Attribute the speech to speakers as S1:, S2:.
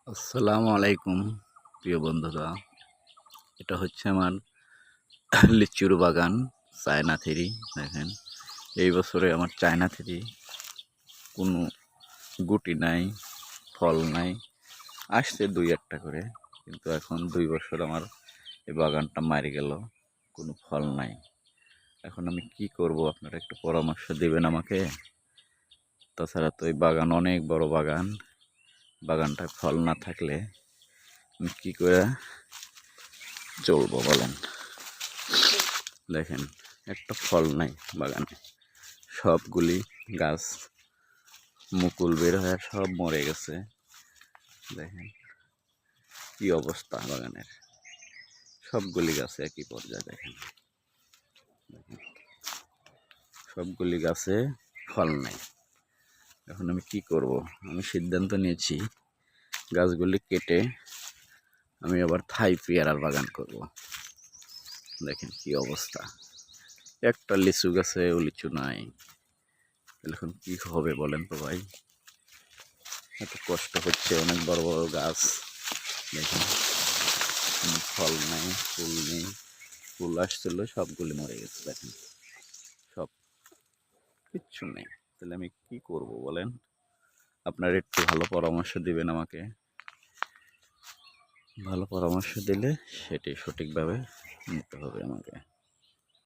S1: আসসালামু আলাইকুম প্রিয় বন্ধুরা। এটা হচ্ছে আমার লিচুর বাগান, চায়না থেরি। দেখেন, এই বছরে আমার চায়না থেরি কোনো গুটি নাই, ফল নাই, আসছে দুই একটা করে, কিন্তু এখন 2 বছর আমার এই বাগানটা মারি গেল, কোনো ফল নাই। এখন আমি কি করব, আপনারা একটু পরামর্শ দেবেন আমাকে। তাছাড়া তো এই বাগান অনেক বড় বাগান, বাগানটায় ফল না থাকলে আমি কী করে চলবো বলেন। দেখেন, একটা ফল নাই বাগানে, সবগুলি গাছ মুকুল বের হয়ে সব মরে গেছে। দেখেন কি অবস্থা বাগানের, সবগুলি গাছে একই পর্যায়ে। দেখেন সবগুলি গাছে ফল নাই। এখন আমি কি করব? আমি সিদ্ধান্ত নিয়েছি গাছগুলি কেটে আমি আবার থাই পেয়ারার বাগান করব। দেখেন কি অবস্থা, একটা লিচু গাছেও লিচু নাই। এখন কি হবে বলেন তো ভাই, এত কষ্ট হচ্ছে, অনেক বড় বড় গাছ। দেখেন কোনো ফল নাই, ফুল নেই, ফুল আসছিল সবগুলি মরে গেছে। দেখেন সব কিচ্ছু নেই। তাহলে আমি কি করব বলেন? আপনারা একটু ভালো পরামর্শ দিবেন আমাকে। ভালো পরামর্শ দিলে সেটি সঠিকভাবে নিতে হবে আমাকে।